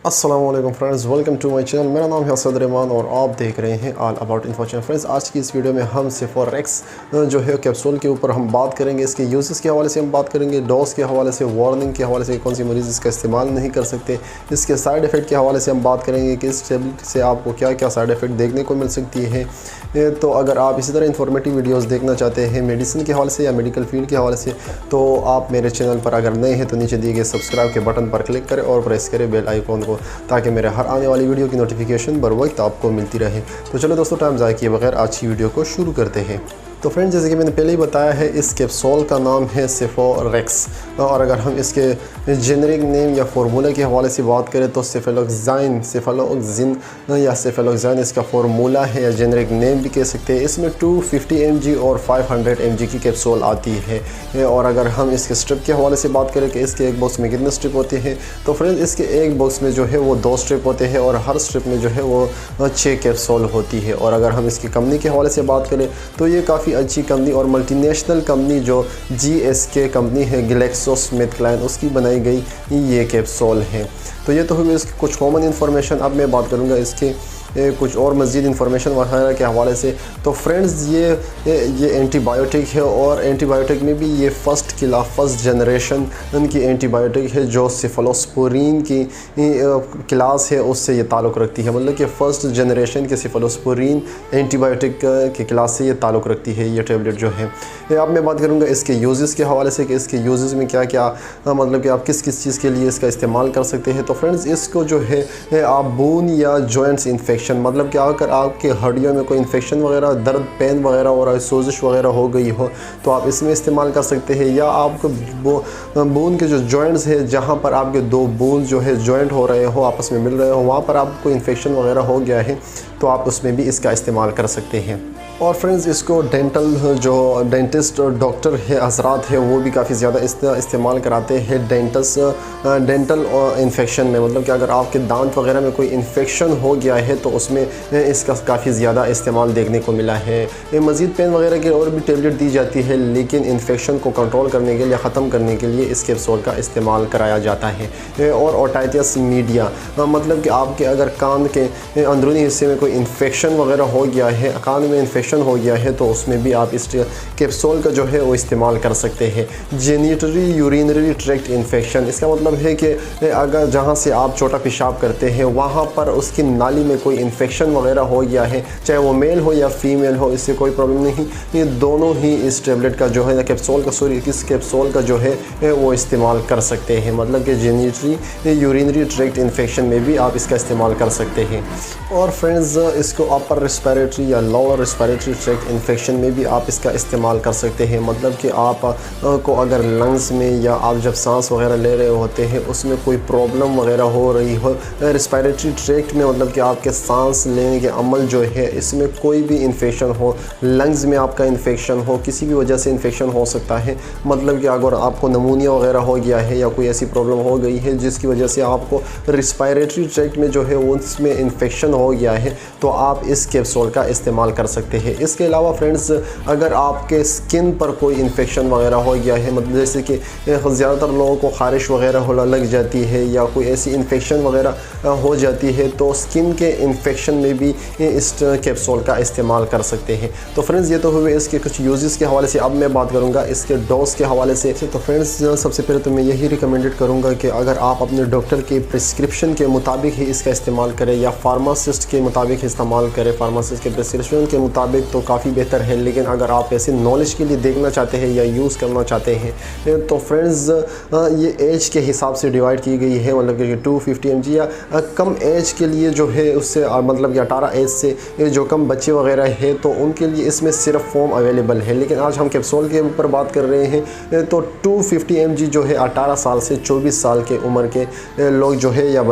अस्सलाम वालेकुम friends, welcome to my channel. मेरा नाम है असद रहमान और आप देख रहे हैं all about info channel. Friends, आज की इस वीडियो में हम सेफोरेक्स जो है कैप्सूल के ऊपर हम बात करेंगे। इसके यूजेस के हवाले से हम बात करेंगे, डोज के हवाले से, वार्निंग के हवाले से, कौन सी मरीज़ इसका इस्तेमाल नहीं कर सकते, इसके साइड इफ़ेक्ट के हवाले से हम बात करेंगे कि इस टेबलेट से आपको क्या क्या साइड इफ़ेक्ट देखने को मिल सकती है। तो अगर आप इसी तरह इन्फॉर्मेटिव वीडियोज़ देखना चाहते हैं मेडिसिन के हवाले से या मेडिकल फील्ड के हवाले से, तो आप मेरे चैनल पर अगर नए हैं तो नीचे दिए गए सब्सक्राइब के बटन पर क्लिक करें और प्रेस करें बेल आइकॉन को, ताकि मेरे हर आने वाली वीडियो की नोटिफिकेशन बर वक्त आपको मिलती रहे। तो चलो दोस्तों, टाइम ज़ाया किए बगैर आज की वीडियो को शुरू करते हैं। तो फ्रेंड्स, जैसे कि मैंने पहले ही बताया है, इस कैप्सूल का नाम है सेफोरेक्स। और अगर हम इसके जेनरिक नेम या फार्मूला के हवाले से बात करें तो सेफेलोक्सिन या सेफेलोक्सिन इसका फार्मूला है या जेनरिक नेम भी कह सकते हैं। इसमें 250 mg और 500 mg की कैप्सूल आती है। और अगर हम इसके स्ट्रिप के हवाले से बात करें कि इसके एक बॉक्स में कितने स्ट्रिप होते हैं, तो फ्रेंड्स इसके एक बॉक्स में जो है वो 2 स्ट्रिप होते हैं और हर स्ट्रिप में जो है वो 6 कैप्सूल होती है। और अगर हम इसकी कंपनी के हवाले से बात करें तो ये काफ़ी अच्छी कंपनी और मल्टीनेशनल कंपनी जो GSK कंपनी है, ग्लेक्सोस्मिथक्लाइन, उसकी बनाई गई ये कैप्सूल है। तो ये तो हुई इसकी कुछ कॉमन इन्फॉर्मेशन। अब मैं बात करूँगा इसके कुछ और मज़ीद इन्फॉर्मेशन वगैरह के हवाले से। तो फ्रेंड्स, ये एंटीबायोटिक है और एंटीबायोटिक में भी ये फर्स्ट जनरेशन की एंटीबायोटिक है जो सेफलोस्पोरिन की क्लास है उससे ये ताल्लुक़ रखती है। मतलब कि फ़र्स्ट जनरेशन के सेफलोस्पोरिन एंटीबायोटिक के क्लास से ये ताल्लुक़ रखती है ये टेबलेट जो है। अब मैं बात करूँगा इसके यूज़ेस के हवाले से कि इसके यूज़ेस में क्या क्या मतलब कि आप किस किस चीज़ के लिए इसका इस्तेमाल कर सकते हैं। तो फ्रेंड्स, इसको जो है आप बोन या जॉइंट्स इन्फेक्शन, मतलब कि अगर आपके हड्डियों में कोई इन्फेक्शन वगैरह, दर्द, पेन वगैरह हो रहा है, सोजिश वगैरह हो गई हो, तो आप इसमें इस्तेमाल कर सकते हैं। या आपको बोन के जो जॉइंट्स है, जहाँ पर आपके 2 बोन जो है जॉइंट हो रहे हो, आपस में मिल रहे हो, वहाँ पर आपको इन्फेक्शन वगैरह हो गया है, तो आप उसमें भी इसका इस्तेमाल कर सकते हैं। और फ्रेंड्स, इसको जो डेंटिस्ट और डॉक्टर है हजरात है वो भी काफ़ी ज़्यादा इस्तेमाल कराते हैं डेंटल इन्फेक्शन में। मतलब कि अगर आपके दांत वगैरह में कोई इन्फेक्शन हो गया है तो उसमें इसका काफ़ी ज़्यादा इस्तेमाल देखने को मिला है। मज़ीद पेन वगैरह की और भी टेबलेट दी जाती है, लेकिन इन्फेक्शन को कंट्रोल करने के लिए, ख़त्म करने के लिए इस कैप्सूल का इस्तेमाल कराया जाता है। और ओटाइटिस मीडिया, मतलब कि आपके अगर कान के अंदरूनी हिस्से में कोई इन्फेक्शन वगैरह हो गया है, कान में इन्फेक्शन हो गया है, तो उसमें भी आप इस कैप्सूल का जो है वो इस्तेमाल कर सकते हैं। जेनिटरी यूरिनरी ट्रैक्ट इन्फेक्शन, इसका मतलब है कि अगर जहाँ से आप छोटा पेशाब करते हैं वहाँ पर उसकी नाली में कोई इन्फेक्शन वगैरह हो गया है, चाहे वो मेल हो या फीमेल हो, इससे कोई प्रॉब्लम नहीं। ये दोनों ही इस टेबलेट का जो है इस कैप्सूल का जो है वो इस्तेमाल कर सकते हैं। मतलब कि जेनिटरी यूरिनरी ट्रैक्ट इन्फेक्शन में भी आप इसका इस्तेमाल कर सकते हैं। और फ्रेंड्स, इसको अपर रेस्पिरेटरी या लोअर रेस्पिरेटरी ट्रैक्ट इन्फेक्शन में भी आप इसका इस्तेमाल कर सकते हैं। मतलब कि आप को अगर लंग्स में या आप जब सांस वगैरह ले रहे होते हैं उसमें कोई प्रॉब्लम वगैरह हो रही हो रेस्पिरेटरी ट्रैक्ट में, मतलब कि आपके सांस लेने के अमल जो है इसमें कोई भी इन्फेक्शन हो, लंग्स में आपका इन्फेक्शन हो, किसी भी वजह से इन्फेक्शन हो सकता है। मतलब कि अगर आपको नमूनिया वगैरह हो गया है या कोई ऐसी प्रॉब्लम हो गई है जिसकी वजह से आपको रेस्पिरेटरी ट्रैक्ट में जो है उसमें इन्फेक्शन हो गया है, तो आप इस कैप्सूल का इस्तेमाल कर सकते हैं। इसके अलावा फ्रेंड्स, अगर आपके स्किन पर कोई इन्फेक्शन वगैरह हो गया है, मतलब जैसे कि ज़्यादातर लोगों को ख़ारिश वगैरह होने लग जाती है या कोई ऐसी इन्फेक्शन वगैरह हो जाती है, तो स्किन के इन्फेक्शन में भी इस कैप्सूल का इस्तेमाल कर सकते हैं। तो फ्रेंड्स, ये तो हुए इसके कुछ यूजेस के हवाले से। अब मैं बात करूँगा इसके डोज के हवाले से। तो फ्रेंड्स, सबसे पहले तो मैं यही रिकमेंडेड करूँगा कि अगर आप अपने डॉक्टर के प्रिस्क्रिप्शन के मुताबिक ही इसका इस्तेमाल करें या फार्मासिस्ट के मुताबिक इस्तेमाल करें। फार्मासिस्ट के प्रिस्क्रिप्शन के मुताबिक तो काफ़ी बेहतर है, लेकिन अगर आप ऐसे नॉलेज के लिए देखना चाहते हैं या यूज़ करना चाहते हैं तो फ्रेंड्स, ये एज के हिसाब से डिवाइड की गई है। मतलब कि 250 mg या कम एज के लिए जो है उससे मतलब कि 18 एज से जो कम बच्चे वगैरह है तो उनके लिए इसमें सिर्फ फॉर्म अवेलेबल है। लेकिन आज हम कैप्सूल के ऊपर बात कर रहे हैं, तो 250 mg जो है 18 साल से 24 साल के उम्र के लोग जो है या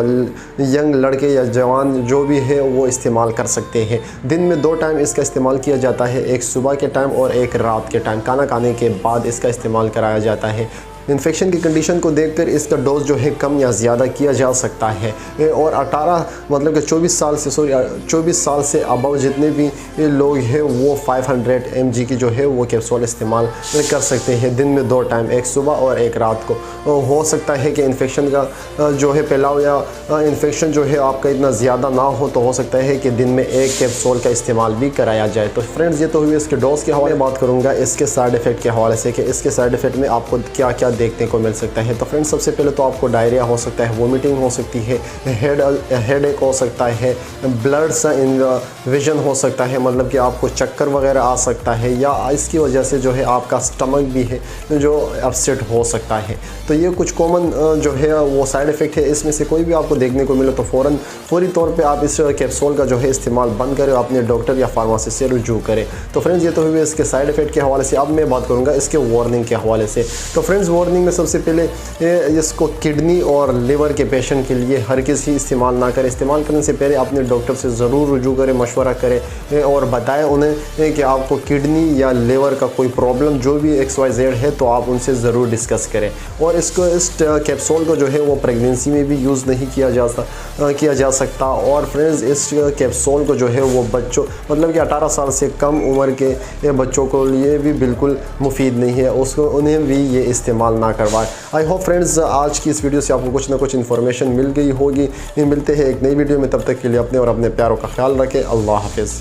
यंग लड़के या जवान जो भी है वो इस्तेमाल कर सकते हैं। दिन में 2 टाइम इसका इस्तेमाल किया जाता है, एक सुबह के टाइम और एक रात के टाइम, खाना खाने के बाद इसका इस्तेमाल कराया जाता है। इन्फेक्शन की कंडीशन को देखकर इसका डोज जो है कम या ज़्यादा किया जा सकता है। और 18 मतलब कि 24 साल से अबव जितने भी लोग हैं वो 500 mg की जो है वो कैप्सूल इस्तेमाल कर सकते हैं दिन में 2 टाइम, एक सुबह और एक रात को। हो सकता है कि इन्फेक्शन का जो है फैलाव या इन्फेक्शन जो है आपका इतना ज़्यादा ना हो, तो हो सकता है कि दिन में एक कैप्सूल का इस्तेमाल भी कराया जाए। तो फ्रेंड्स, ये तो हुई इसके डोज के हवाले बात करूँगा इसके साइड इफ़ेक्ट के हवाले से कि इसके साइड इफ़ेक्ट में आपको क्या क्या देखने को मिल सकता है। तो फ्रेंड्स, सबसे पहले तो आपको डायरिया हो सकता है, वोमिटिंग हो सकती है, हेड एक हो सकता है, ब्लड सा इन विजन हो सकता है, मतलब कि आपको चक्कर वगैरह आ सकता है, या इसकी वजह से जो है आपका स्टमक भी है जो अपसेट हो सकता है। तो ये कुछ कॉमन जो है वो साइड इफ़ेक्ट है। इसमें से कोई भी आपको देखने को मिले तो फौरी तौर पे आप इस कैप्सूल का जो है इस्तेमाल बंद करें, अपने डॉक्टर या फार्मासिस्ट से रुजू करें। तो फ्रेंड्स, ये तो हुए इसके साइड इफ़ेक्ट के हवाले से। अब मैं बात करूँगा इसके वार्निंग के हवाले से। तो फ्रेंड्स, वार्निंग में सबसे पहले इसको किडनी और लिवर के पेशेंट के लिए हर किसी इस्तेमाल ना करें। इस्तेमाल करने से पहले अपने डॉक्टर से ज़रूर रुजू करें, मशवरा करें और बताएं उन्हें कि आपको किडनी या लिवर का कोई प्रॉब्लम जो भी XYZ है, तो आप उनसे ज़रूर डिस्कस करें। और इस कैप्सूल को जो है वो प्रेगनेंसी में भी यूज़ नहीं किया जा सकता। और फ्रेंड्स, इस कैप्सूल को जो है वो बच्चों मतलब कि 18 साल से कम उम्र के बच्चों को लिए भी बिल्कुल मुफीद नहीं है, उन्हें भी ये इस्तेमाल ना करवाएं। आई होप फ्रेंड्स, आज की इस वीडियो से आपको कुछ ना कुछ इन्फॉर्मेशन मिल गई होगी। मिलते हैं एक नई वीडियो में, तब तक के लिए अपने और अपने प्यारों का ख्याल रखें। अल्लाह हाफिज़।